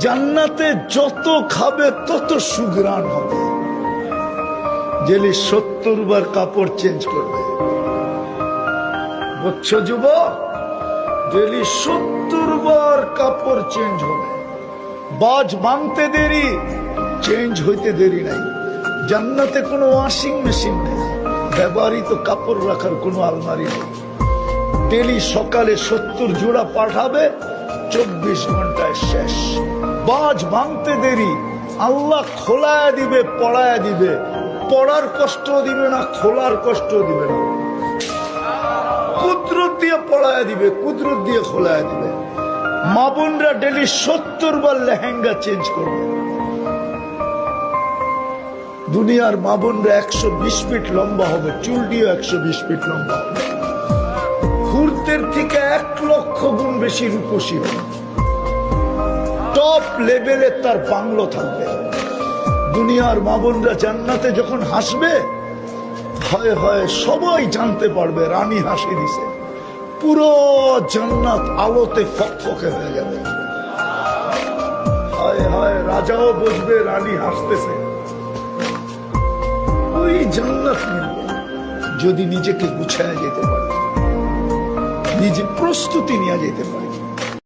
জান্নাতে যত খাবে তত সুঘ্রাণ হবে। জেলি 70 বার কাপড় চেঞ্জ করবে। বুঝছো যুবক? জেলি 70 বার কাপড় চেঞ্জ হবে। বাজ ভাঙতে দেরি, চেঞ্জ হইতে দেরি নাই। জান্নাতে কোনো ওয়াশিং মেশিন নেই, ব্যবহৃত কাপড় রাখার কোনো আলমারি নেই। ডেলি সকালে 70 জোড়া পাঠাবে, 24 ঘন্টায় শেষ। বাজ ভাঙতে দেরি, আল্লাহ খোলায় দিবে, পড়ায় দিবে। পড়ার কষ্ট দিবে না, খোলার কষ্ট দিবে না। কুদরত দিয়ে পড়ায় দিবে, কুদরত দিয়ে খোলায় দিবে। মা বোনরা ডেলি 70 বার লেহেঙ্গা চেঞ্জ করবে। দুনিয়ার মা বোনরা 120 ফিট লম্বা হবে, চুলটিও 120 ফিট লম্বা হবে। হুরদের থেকে 1 লক্ষ গুণ বেশি রূপসী হবে। টপ লেভেলে তার বাংলো থাকবে। দুনিয়ার মা বোনরা জান্নাতে যখন হাসবে, হয় হয় সবাই জানতে পারবে রানী হাসি দিছে। পুরো জান্নাত আলোতে ফকফকে হয়ে যাবে। হয় হয় রাজাও বুঝবে রানী হাসতেছে। ওই জান্নাত মিলবে যদি নিজেকে গুছায় যেতে পারে, নিজে প্রস্তুতি নিয়ে যেতে পারে।